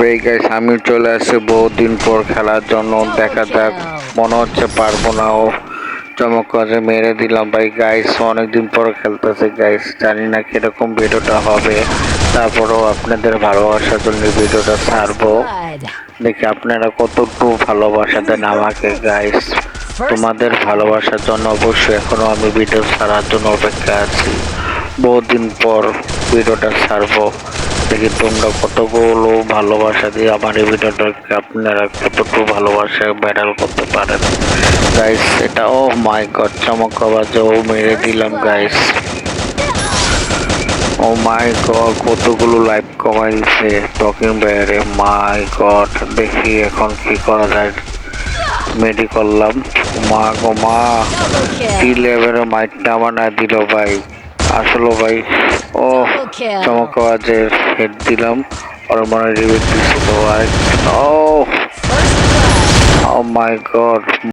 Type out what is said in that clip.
এই গাইস আমি চলে আসছি বহুদিন পর খেলার জন্য। দেখা যাক, মনে হচ্ছে পারবো না। ও চমক করে মেরে দিলাম ভাই। গাইস অনেকদিন পর খেলতেছে গাইস, জানি না কিরকম ভিডিওটা হবে। তারপরেও আপনাদের ভালোবাসার জন্য ভিডিওটা ছাড়বো। দেখি আপনারা কতটুকু ভালোবাসা দেন আমাকে গাইস। তোমাদের ভালোবাসার জন্য অবশ্যই এখনো আমি ভিডিও ছাড়ার জন্য অপেক্ষা আছি। বহুদিন পর ভিডিওটা ছাড়বো। দেখি তোমরা কতগুলো ভালোবাসা দিয়ে আমার এই ভিডিওটাকে আপনারা কতটুকু ভালোবাসা ভাইরাল করতে পারেন গাইস। এটা ও মাই গড, চমক আওয়াজে ও মেরে দিলাম গাইস। ও মাই গড, কতগুলো লাইভ কমাই দিচ্ছে টকিং বাইরে। মাই গড, দেখি এখন কি করা যায়। মেডি করলাম। মা গো মা, কি লেভেলের মাইটটা আমার না দিল ভাই। আসলো ভাই। ও চমক আওয়াজে হেড দিলাম। ওর মনে রিভিউ দিছিল ভাই। ও মাই গড।